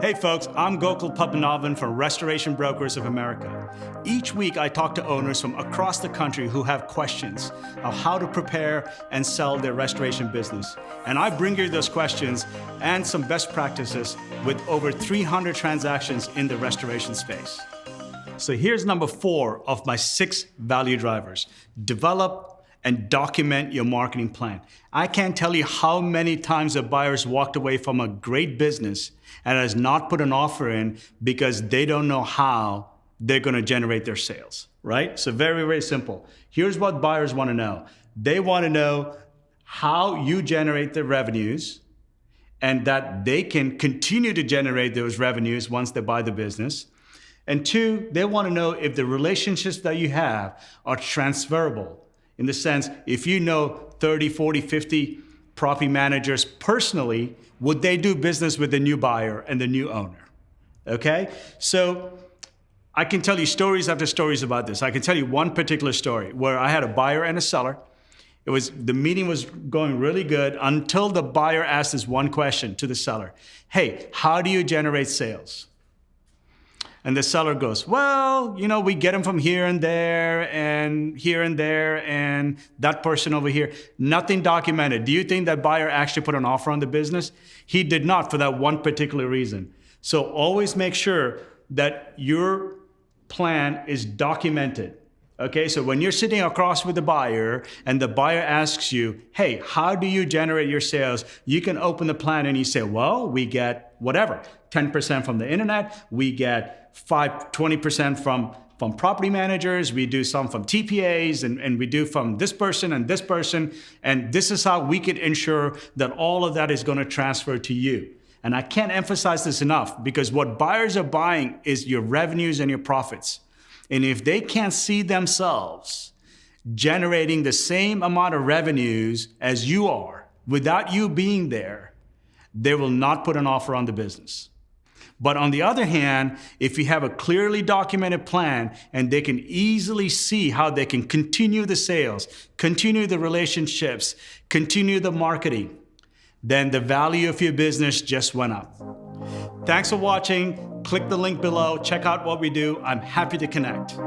Hey folks, I'm Gokul Padmanabhan from Restoration Brokers of America. Each week I talk to owners from across the country who have questions of how to prepare and sell their restoration business. And I bring you those questions and some best practices with over 300 transactions in the restoration space. So here's number 4 of my 6 value drivers. Develop and document your marketing plan. I can't tell you how many times a buyer's walked away from a great business and has not put an offer in because they don't know how they're gonna generate their sales, right? So very, very simple. Here's what buyers wanna know. They wanna know how you generate the revenues and that they can continue to generate those revenues once they buy the business. And 2, they wanna know if the relationships that you have are transferable. In the sense, if you know 30, 40, 50 property managers personally, would they do business with the new buyer and the new owner? Okay? So I can tell you stories after stories about this. I can tell you one particular story where I had a buyer and a seller. The meeting was going really good until the buyer asked this one question to the seller. Hey, how do you generate sales? And the seller goes, well, we get them from here and there and that person over here. Nothing documented. Do you think that buyer actually put an offer on the business? He did not for that one particular reason. So always make sure that your plan is documented. Okay, so when you're sitting across with the buyer and the buyer asks you, hey, how do you generate your sales? You can open the plan and you say, well, we get whatever, 10% from the internet, we get 20% from property managers, we do some from TPAs, and we do from this person, and this is how we could ensure that all of that is gonna transfer to you. And I can't emphasize this enough because what buyers are buying is your revenues and your profits. And if they can't see themselves generating the same amount of revenues as you are without you being there, they will not put an offer on the business. But on the other hand, if you have a clearly documented plan and they can easily see how they can continue the sales, continue the relationships, continue the marketing, then the value of your business just went up. Thanks for watching. Click the link below, check out what we do. I'm happy to connect.